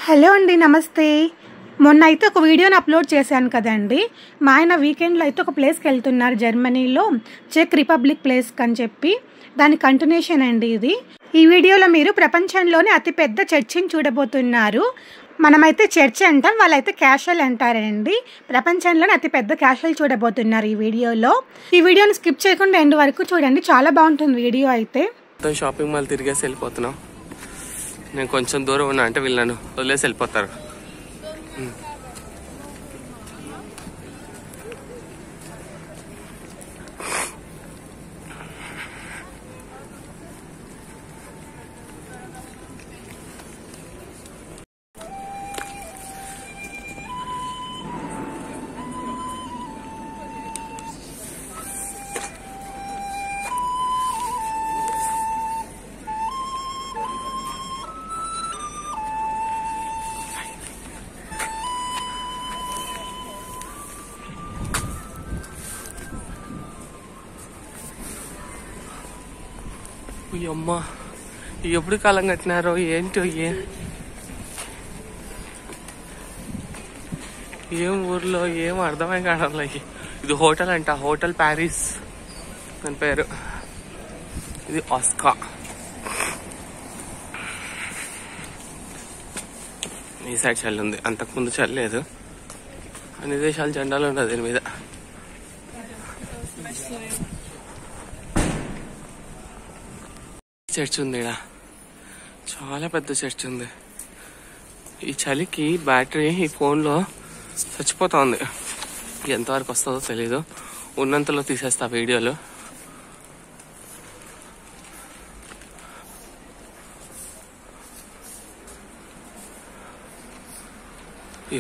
Hello అండి, నమస్తే. మొన్న అయితే ఒక వీడియోని అప్లోడ్ చేశాను కదండి. మా ఆయన వీకెండ్లో అయితే ఒక ప్లేస్కి వెళ్తున్నారు, జర్మనీలో చెక్ రిపబ్లిక్ ప్లేస్కి అని చెప్పి. దాని కంటిన్యూషన్ అండి ఇది. ఈ వీడియోలో మీరు ప్రపంచంలోనే అతిపెద్ద చర్చిని చూడబోతున్నారు. మనమైతే చర్చ్ అంటాం, వాళ్ళైతే క్యాషల్ అంటారండి. ప్రపంచంలోనే అతిపెద్ద క్యాషల్ చూడబోతున్నారు ఈ వీడియోలో. ఈ వీడియోని స్కిప్ చేయకుండా ఎండ్ వరకు చూడండి, చాలా బాగుంటుంది వీడియో అయితే. షాపింగ్ మాల్ తిరిగేసి వెళ్ళిపోతున్నాం. నేను కొంచెం దూరం ఉన్నా అంటే వీళ్ళు నన్ను వదిలేసి వెళ్ళిపోతారు. అమ్మా, ఎప్పుడు కాలం కట్టినారో ఏంటో, ఏం ఊర్లో ఏం అర్థమై కావడంలో. ఇది హోటల్ అంట, హోటల్ ప్యారిస్ అని పేరు. ఇది ఆస్కా. ఈ సైడ్ చల్లి ఉంది, అంతకుముందు చల్లేదు. అన్ని దేశాల జెండాలు ఉండదు దీని మీద. చర్చ్ ఉంది ఇక్కడ, చాలా పెద్ద చర్చ్ ఉంది. ఈ చలికి బ్యాటరీ ఈ ఫోన్లో చచ్చిపోతా ఉంది. ఎంతవరకు వస్తుందో తెలీదు, ఉన్నంతలో తీసేస్తా వీడియోలు.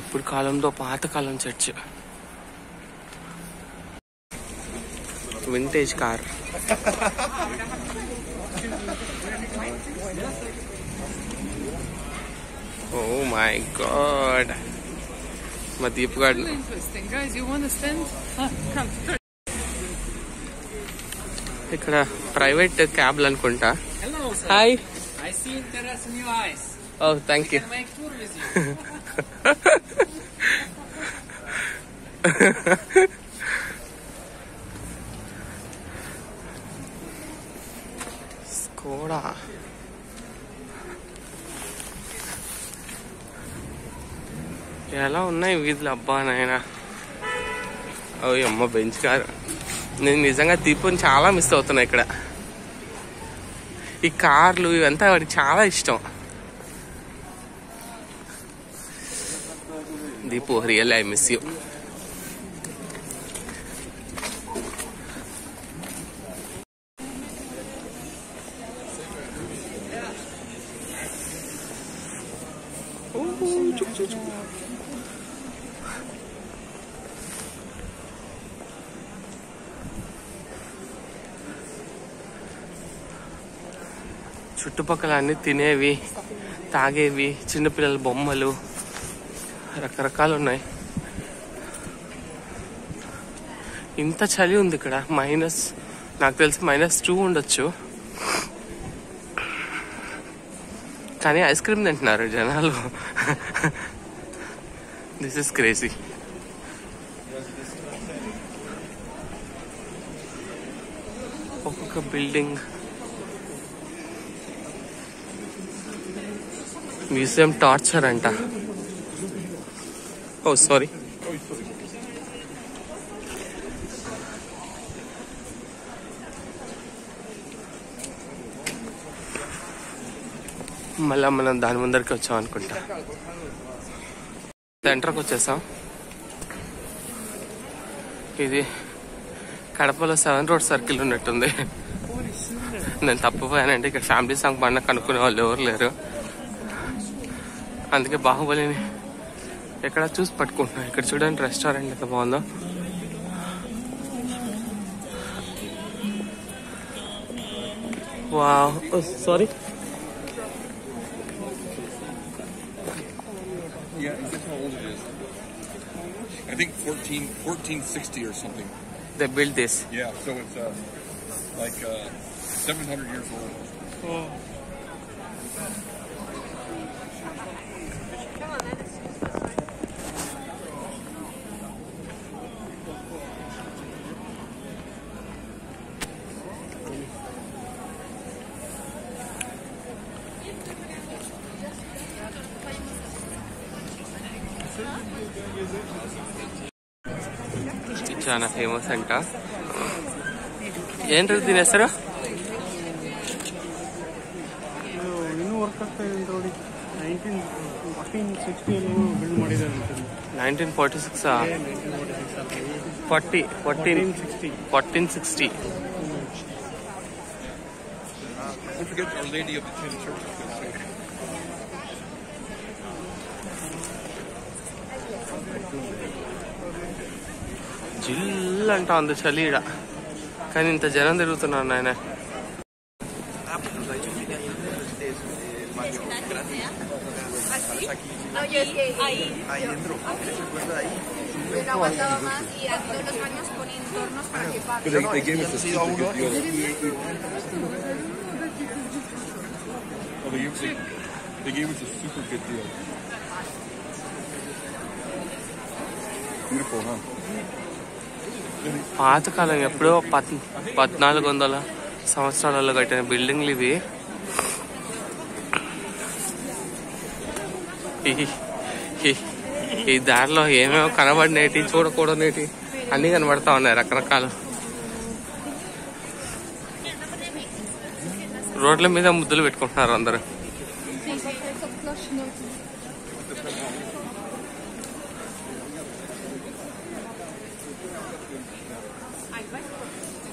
ఎప్పుడు కాలంలో పాతకాలం church. Vintage car. Oh my god. My deep garden. Interesting. Guys, you want to stand? Come. ఇక్కడ ప్రైవేట్ క్యాబ్లు అనుకుంటా. Hello, sir. Hi. I see interest in your eyes. Oh, thank you. Can I make tour with you? Skoda. ఎలా ఉన్నాయి వీధులు, అబ్బా నాయనా. ఓ అమ్మ, bench car. నేను నిజంగా దీపుని చాలా మిస్ అవుతున్నా ఇక్కడ. ఈ కార్లు ఇవంతా వాడికి చాలా ఇష్టం. Deepu, real I miss you. చుట్టుపక్కల అన్ని తినేవి, తాగేవి, చిన్నపిల్లల బొమ్మలు రకరకాలు ఉన్నాయి. ఇంత చలి ఉంది ఇక్కడ. నాకు తెలిసి -2 ఉండొచ్చు. కానీ ఐస్ క్రీమ్ తింటున్నారు జనాలు. This is crazy. ఒక్కొక్క బిల్డింగ్. మ్యూజియం టార్చర్ అంట. ఓ సారీ. మళ్ళా మనం దాని ముందరికి వచ్చాం అనుకుంటా. సెంటర్కి వచ్చేసాం. ఇది కడపలో 7 రోడ్ సర్కిల్ ఉన్నట్టుంది. నేను తప్పిపోయానంటే ఇక్కడ ఫ్యామిలీ సాంగ్ పండుగ కనుక్కునే వాళ్ళు ఎవరు లేరు. అందుకే బాహుబలిని ఎక్కడ చూసి పట్టుకుంటున్నా. ఇక్కడ చూడండి రెస్టారెంట్ ఎంత బాగుందో. Wow, sorry. Yeah, is this how old it is? I think 1460 or something. They built this. Yeah, so it's like 700 years old. ఇది చాలా ఫేమస్ అంట. ఏంటది దీని ಹೆಸರು? ಇನ್ನೂ ವರ್ಕ್ ಆಗ್ತಾ ಇದೆ ನೋಡಿ. 1960 ಬಿಲ್ಡ್ ಮಾಡಿದ್ದಾರೆ ಅಂತ. 1946 1460. Don't forget Our Lady of the Ten Churches. జిల్ అంట ఉంది చలి ఈడ, కానీ ఇంత జనం తిరుగుతున్నారు నాయన. No, yo es que ahí dentro. Pero aguantaba más y a todos los baños ponen tornos para que paguen. But they gave us a super good deal. Oh, they gave us a super good deal. Beautiful, huh? పాతకాలం ఎప్పుడో 1400 సంవత్సరాలలో కట్టిన బిల్డింగ్లు ఇవి. ఈ దారిలో ఏమేమో కనబడినేటి, చూడకూడనేటి అన్ని కనబడతా ఉన్నాయి రకరకాలు. రోడ్ల మీద ముద్దులు పెట్టుకుంటున్నారు అందరు.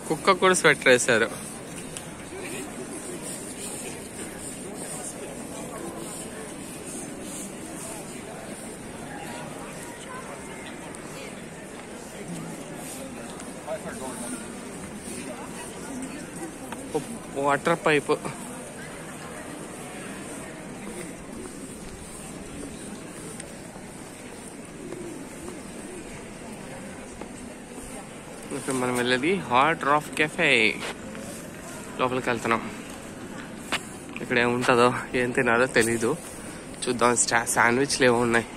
కుక్క కూడా స్వెటర్ వేశారు. Water pipe. ఇక్కడ మనం వెళ్ళేది హాట్ రాఫ్ కెఫే. లోపలికి వెళ్తున్నాం. ఇక్కడ ఏముంటుందో ఏం తినాలో తెలీదు. చూద్దాం. శాండ్విచ్లు ఏమో ఉన్నాయి.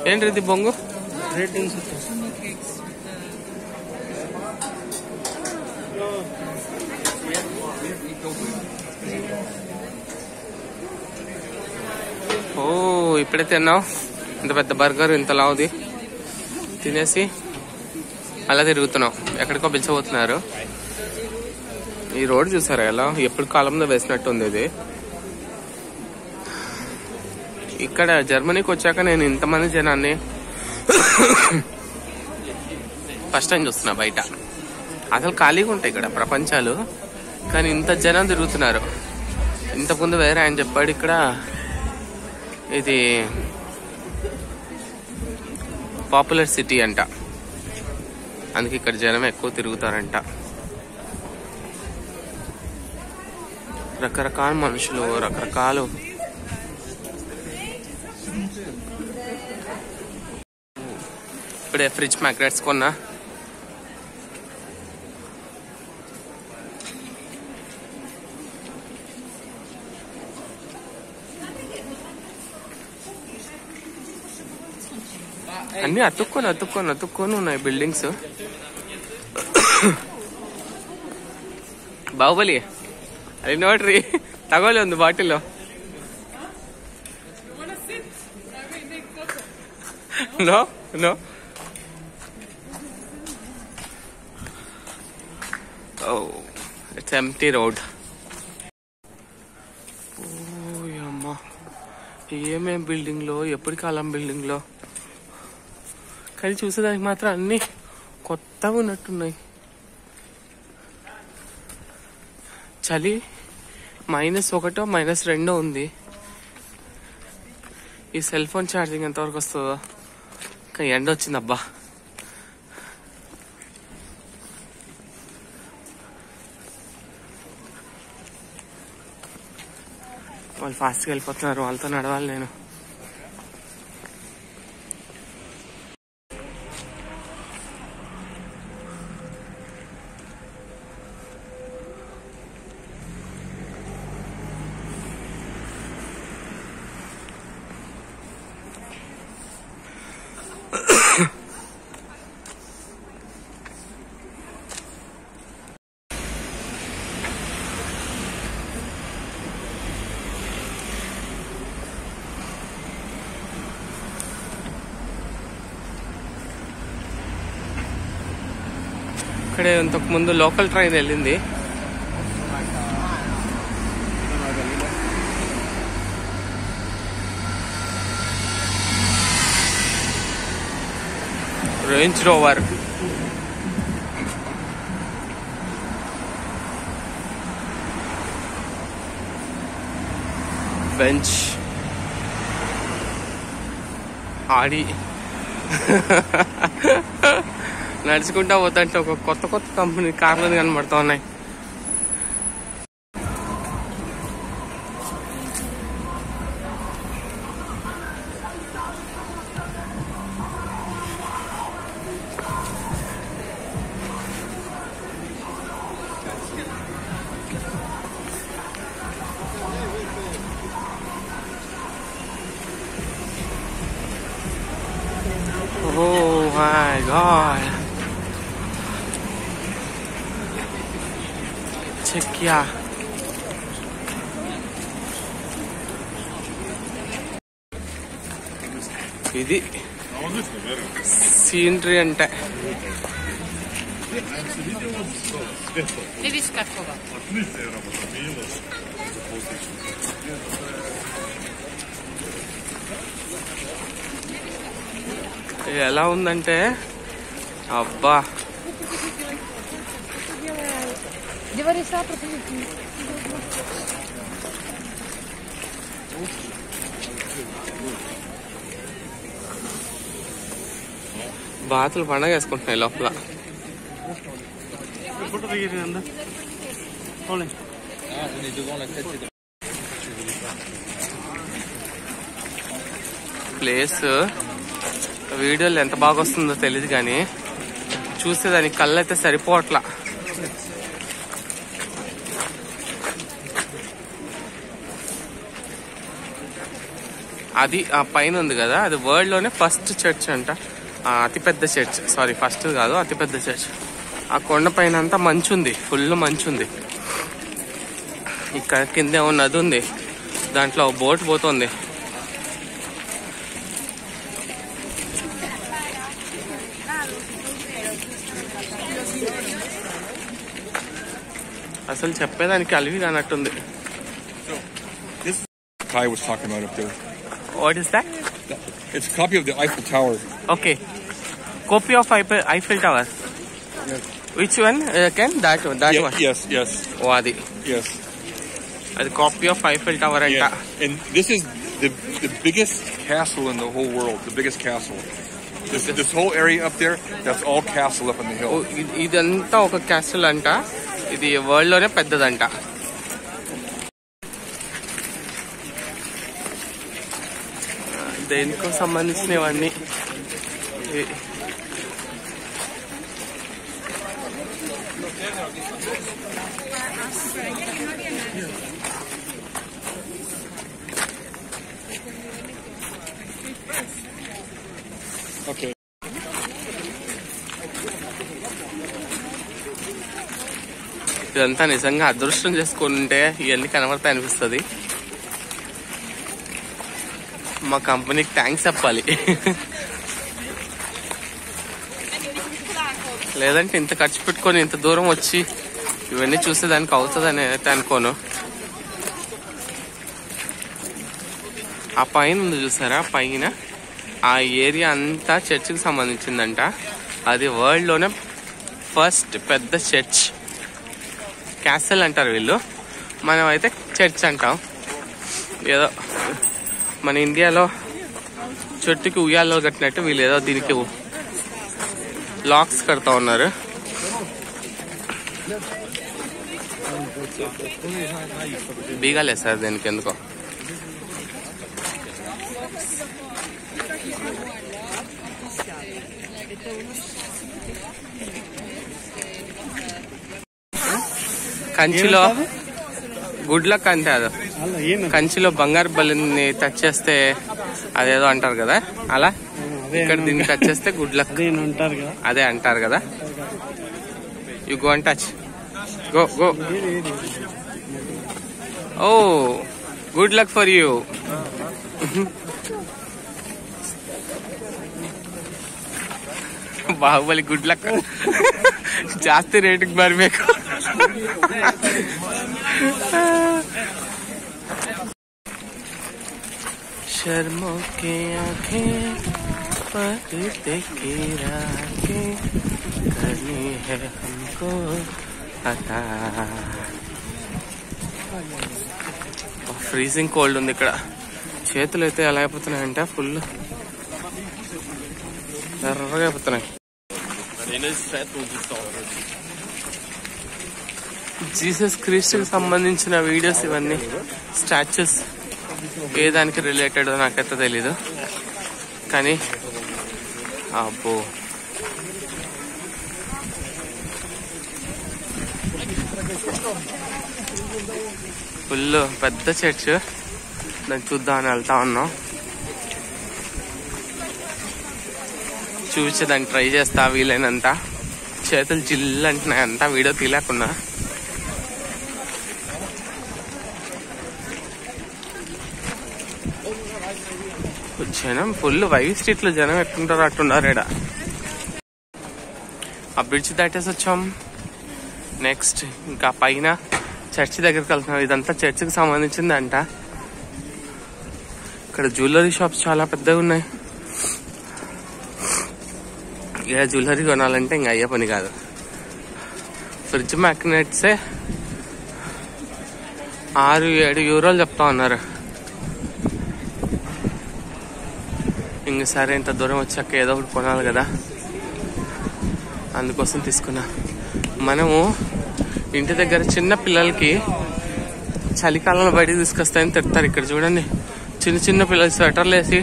ఏంటిది బొంగు? రేటింగ్స్ ఓ ఇప్పుడే తిన్నావు ఇంత పెద్ద బర్గర్ ఇంత లావుది తినేసి అలా తిరుగుతున్నాం. ఎక్కడికో పిలిచిపోతున్నారు. ఈ రోడ్ చూసారా ఎలా ఎప్పుడు కాలంలో వేసినట్టుంది ఇది. ఇక్కడ జర్మనీకి వచ్చాక నేను ఇంతమంది జనాన్ని ఫస్ట్ టైం చూస్తున్నా బయట. అసలు ఖాళీగా ఉంటాయి ఇక్కడ ప్రపంచాలు, కానీ ఇంత జనం తిరుగుతున్నారు. ఇంతకుముందు వేరే ఆయన చెప్పాడు ఇక్కడ ఇది పాపులర్ సిటీ అంట, అందుకే ఇక్కడ జనం ఎక్కువ తిరుగుతారంట. రకరకాల మనుషులు, రకరకాలు. ఇప్పుడే ఫ్రిడ్జ్ మ్యాగ్నెట్స్ కొన్నా. అన్ని అతుక్కొని ఉన్నాయి బిల్డింగ్స్. బాహుబలి అది నోట్రీ తగోలే ఉంది బాటిల్లో. No no it's empty road. ఓయమ్మా ఏమేం బిల్డింగ్ లో, ఎప్పటి కాలం బిల్డింగ్ లో, కానీ చూసేదానికి మాత్రం అన్ని కొత్తగా ఉన్నట్టున్నాయి. చలి -1 -2 ఉంది. ఈ సెల్ ఫోన్ ఛార్జింగ్ ఎంతవరకు వస్తుందో. ఇంకా ఎండ వచ్చింది అబ్బా. వాళ్ళు ఫాస్ట్గా వెళ్ళిపోతున్నారు, వాళ్ళతో నడవాలి నేను. ఇక్కడే ఇంతకు ముందు లోకల్ ట్రైన్ వెళ్ళింది. Range rover. బెంచ్, ఆడి నడుచుకుంటా పోతుంటే ఒక కొత్త కంపెనీ కార్లు కనబడతా ఉన్నాయి. Oh my God. Czechia. ఇది సీనరీ అంటే. ఎలా ఉందంటే అబ్బా, బాతులు పండగ వేసుకుంటున్నాయి లోపల. ప్లేస్ వీడియోలో ఎంత బాగా వస్తుందో తెలియదు, కానీ చూస్తే దానికి కళ్ళు అయితే సరిపోవట్లా. అది ఆ పైన ఉంది కదా, అది వరల్డ్ లోనే ఫస్ట్ చర్చ్ అంట, అతిపెద్ద చర్చ్. సారీ, ఫస్ట్ కాదు, అతిపెద్ద చర్చ్. ఆ కొండ పైన అంతా మంచు ఉంది, ఫుల్ మంచు ఉంది. ఇక్కడ కింద నది ఉంది, దాంట్లో బోట్ పోతుంది. అసలు చెప్పేదానికి అలివి కానట్టుంది. Kai was talking about up there. What is that? It's a copy of the Eiffel Tower. Okay. Copy of Eiffel Tower. Yes. Which one? Again? That one. That one. Yes. Oh, adi. Yes. That's copy of Eiffel Tower anta. Yeah. And this is the biggest castle in the whole world. The biggest castle. This whole area up there, that's all castle up on the hill. ఇదంతా ఒక castle అంట. ఇది world లోనే పెద్దదంట. దేనికో సంబంధించినవన్నీ. Okay. ఇదంతా నిజంగా అదృష్టం చేసుకుంటే ఇవన్నీ కనబడతాయి అనిపిస్తుంది. మా కంపెనీకి థ్యాంక్స్ చెప్పాలి. లేదంటే ఇంత ఖర్చు పెట్టుకొని ఇంత దూరం వచ్చి ఇవన్నీ చూసేదానికి అవుతుందని అయితే అనుకోను. ఆ పైన ఉంది చూసారా, పైన ఆ ఏరియా అంతా చర్చికి సంబంధించిందంట. అది వరల్డ్ లోనే ఫస్ట్ పెద్ద చర్చ్. క్యాసల్ అంటారు వీళ్ళు, మనం అయితే చర్చ్ అంటాం. ఏదో మన ఇండియాలో చెట్టుకి ఉయ్యాలో కట్టినట్టు వీళ్ళు ఏదో దీనికి లాక్స్ కడతా ఉన్నారు. బీగాలేదు సార్ దీనికి ఎందుకో. కంచిలో గుడ్ లక్ అంటే అది కంచిలో బంగారు బలిని టచ్ చేస్తే అదేదో అంటారు కదా, అలా ఇక్కడ దీన్ని టచ్ చేస్తే గుడ్ లక్ అదే అంటారు కదా. You go and touch, go go. Oh good luck for you. Bahubali good luck. ಜಾಸ್ತಿ ರೇಟಿಗೆ ಬರ್ಬೇಕು. शर्मों के आंखें पर्दे की राखें करनी है हमको अता. ఫ్రీజింగ్ కోల్డ్ ఉంది ఇక్కడ. చేతులు అయితే ఎలా అయిపోతున్నాయంటే ఫుల్ ఎర్రగా అయిపోతున్నాయి. జీసస్ క్రీస్తుకి సంబంధించిన వీడియోస్ ఇవన్నీ, స్టాచ్యూస్ ఏ దానికి రిలేటెడ్ నాకైతే తెలీదు కానీ అబ్బో ఫుల్ పెద్ద చర్చ్. దాన్ని చూద్దామని వెళ్తా ఉన్నాం. చూపించేదాన్ని ట్రై చేస్తా వీలైనంత. చేతులు జిల్లు అంటున్నాయి అంతా వీడియో తీయలేకున్నా. జనం ఫుల్ వైవ్ స్ట్రీట్ లో జనం ఎట్టుంటారు అట్టుండారు ఈడ. ఆ బ్రిడ్జ్ దాటేసి వచ్చాం. నెక్స్ట్ ఇంకా పైన చర్చి దగ్గరికి వెళ్తున్నాం. ఇదంతా చర్చికి సంబంధించింది అంట. ఇక్కడ జ్యువెలరీ షాప్స్ చాలా పెద్దగా ఉన్నాయి. ఇలా జ్యువెలరీ కొనాలంటే ఇంకా అయ్యే పని కాదు. ఫ్రిడ్జ్ మ్యాగ్నెట్సే 6-7 యూరోలు చెప్తా ఉన్నారు. ఇంక సరే ఇంత దూరం వచ్చాక ఏదో ఒకటి కొనాలి కదా, అందుకోసం తీసుకున్నా. మనము ఇంటి దగ్గర చిన్న పిల్లలకి చలికాలంలో బయటకు తీసుకొస్తాయని తిడతారు. ఇక్కడ చూడండి, చిన్న చిన్న పిల్లలు స్వెటర్లు వేసి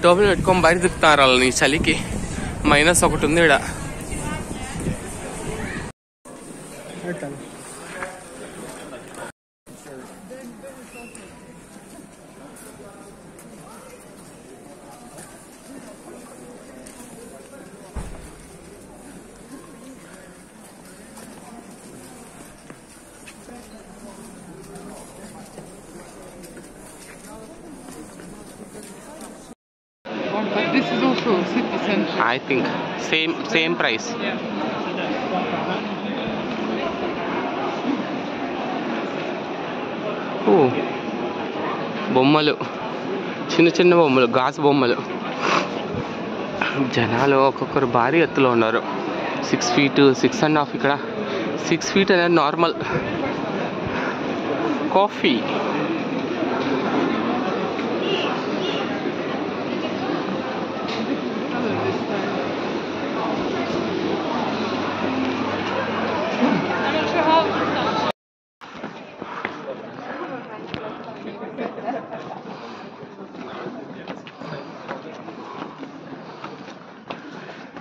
టోపీలు పెట్టుకొని బయట తిప్పుతారు వాళ్ళని చలికి. -1 ఉంది ఇక్కడ. But this is also city center. I think same price. ఓ బొమ్మలు, చిన్న చిన్న బొమ్మలు, గాజు బొమ్మలు. జనాలు ఒక్కొక్కరు భారీ ఎత్తులో ఉన్నారు. 6 feet 6.5 ఇక్కడ 6 feet అనేది నార్మల్. కాఫీ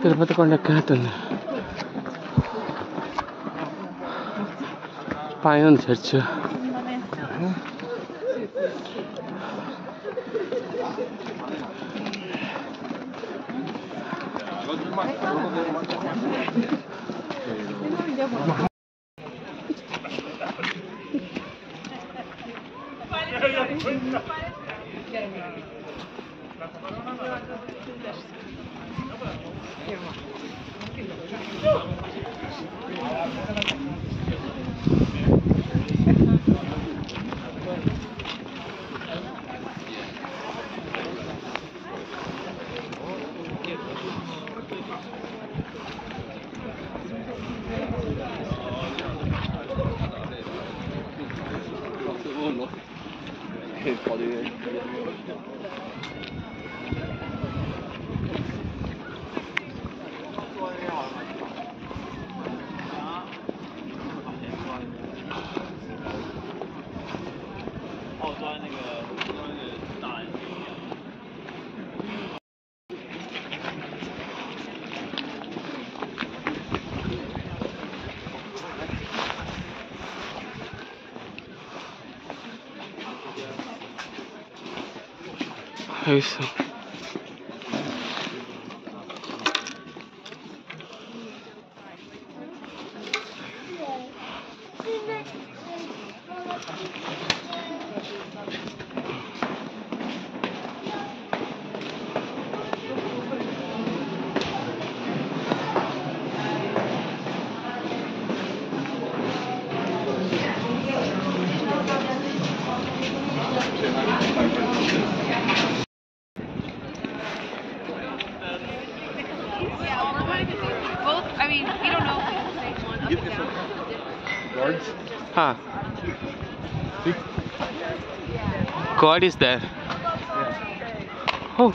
తిరుపతి కొండ ఎక్కినట్టుంది. పైన church. Isso. Huh. God is there. Oh.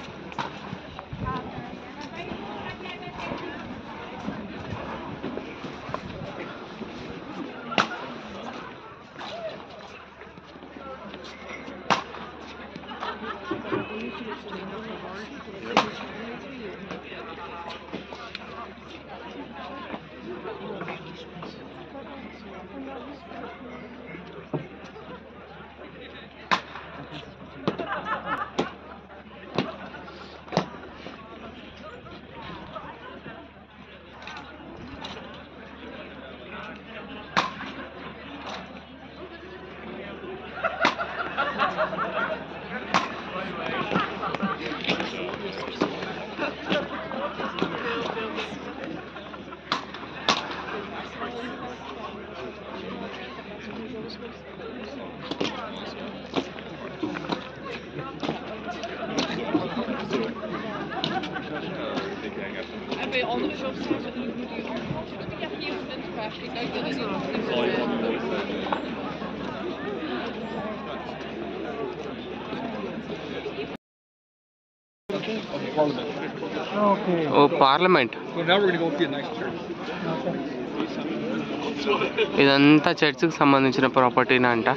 Okay. Oh, Parliament. So now we're going to go see a nice church. ఇదంతా చర్చికి సంబంధించిన ప్రాపర్టీనా అంట.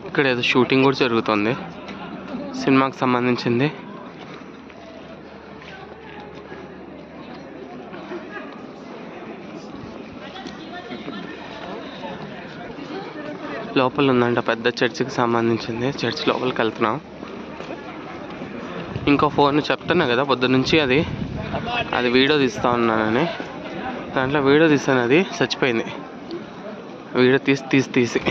ఇక్కడ ఏదో షూటింగ్ కూడా జరుగుతుంది, సినిమాకి సంబంధించింది. లోపల ఉందంట, పెద్ద చర్చికి సంబంధించింది. చర్చ్ లోపలికి వెళ్తున్నాం. ఇంకో ఫోన్ చెప్తున్నా కదా పొద్దున్నుంచి అది వీడియో తీస్తూ ఉన్నానని. దాంట్లో వీడియో తీస్తాను, అది చచ్చిపోయింది. వీడియో తీసి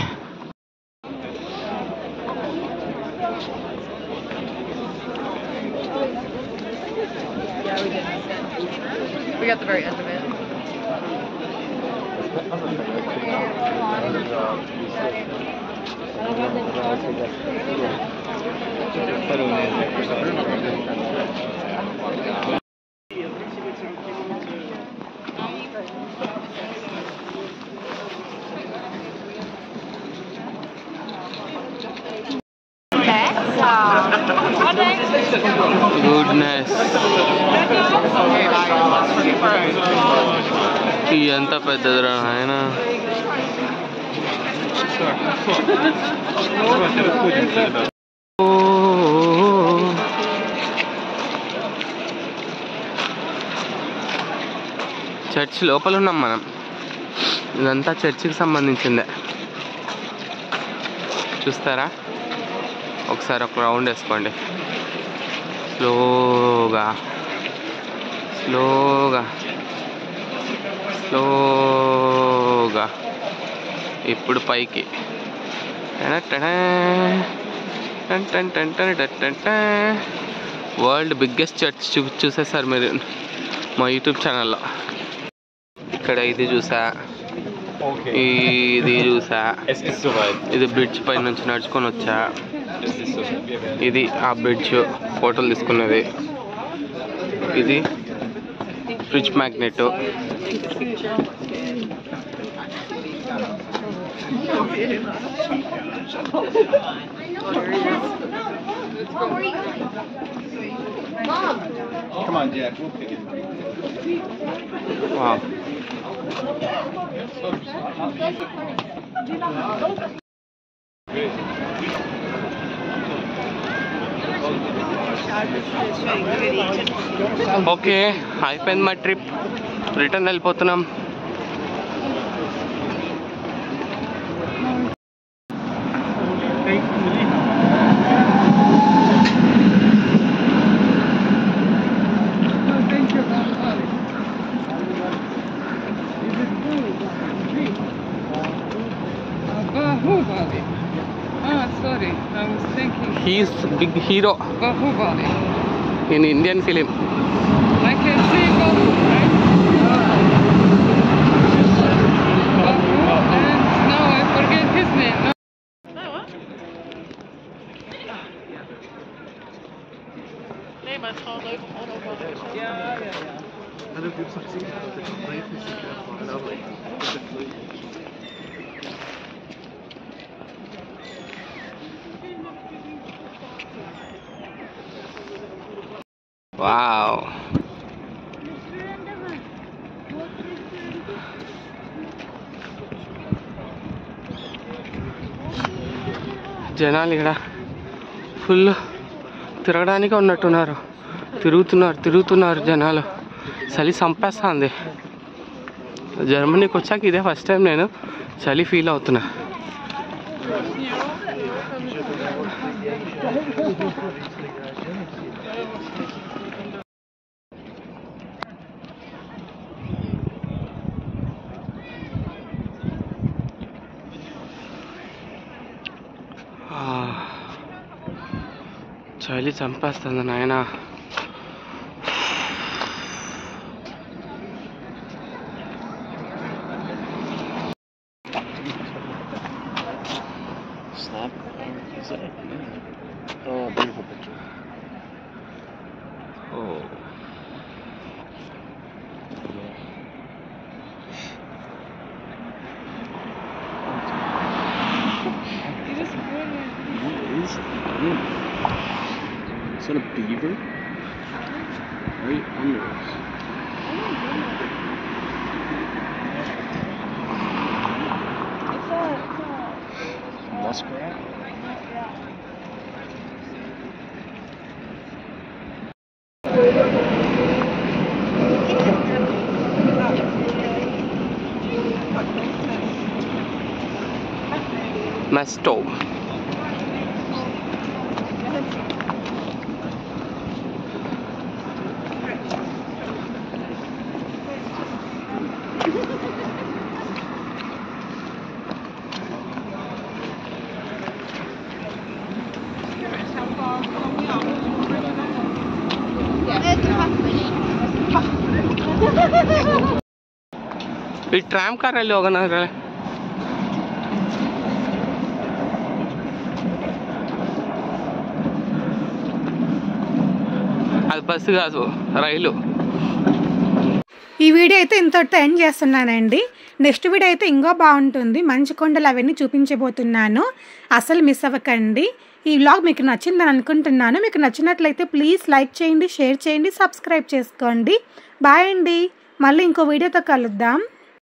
We got the very end of it. Goodness, ఎంత పెద్దదిరా ఆయన. చర్చ్ లోపల ఉన్నాం మనం. ఇదంతా చర్చికి సంబంధించిందే. చూస్తారా? ఒకసారి ఒక రౌండ్ వేసుకోండి. స్లోగా స్లోగా స్లోగా. ఇప్పుడు పైకి. వరల్డ్ బిగ్గెస్ట్ చర్చ్ చూసేసారు మీరు మా యూట్యూబ్ ఛానల్లో. ఇక్కడ ఇది చూసా, ఇది చూసా. ఇది బ్రిడ్జ్ పై నుంచి నడుచుకొని వచ్చా. ఇది ఆ బ్రిడ్జ్ ఫోటోలు తీసుకున్నది. ఇది fridge magnet. Come on, Jack. We'll pick it. Wow. Okay, అయిపోయింది మా ట్రిప్. రిటర్న్ వెళ్ళిపోతున్నాం. Bahubali. Sorry, I was thinking. He's big hero Bahubali. in Indian film. I can see Bahu, right? Bahu, and now I forget his name. No. Wow, జనాలు ఇక్కడ full తిరగడానికి ఉన్నట్టున్నారు. తిరుగుతున్నారు జనాలు. చలి చంపేస్తుంది. జర్మనీకి వచ్చాక ఇదే ఫస్ట్ టైం నేను చలి ఫీల్ అవుతున్నా. చలి చంపేస్తుంది నాయనా. Snap? Is that? Oh, beautiful picture. Oh. It is brilliant. What is that? Is that a beaver? Right under us. Muskrat? Mesto. ये ट्रैम कार रैली होगा ना అది బస్సు కాదు రైలు. ఈ వీడియో అయితే ఇంతటితో ఎండ్ చేస్తున్నానండి. నెక్స్ట్ వీడియో అయితే ఇంకా బాగుంటుంది. మంచు కొండలు అవన్నీ చూపించబోతున్నాను. అసలు మిస్ అవ్వకండి. ఈ వ్లాగ్ మీకు నచ్చిందని అనుకుంటున్నాను. మీకు నచ్చినట్లయితే ప్లీజ్ లైక్ చేయండి, షేర్ చేయండి, సబ్స్క్రైబ్ చేసుకోండి. బాయ్ అండి. మళ్ళీ ఇంకో వీడియోతో కలుద్దాం.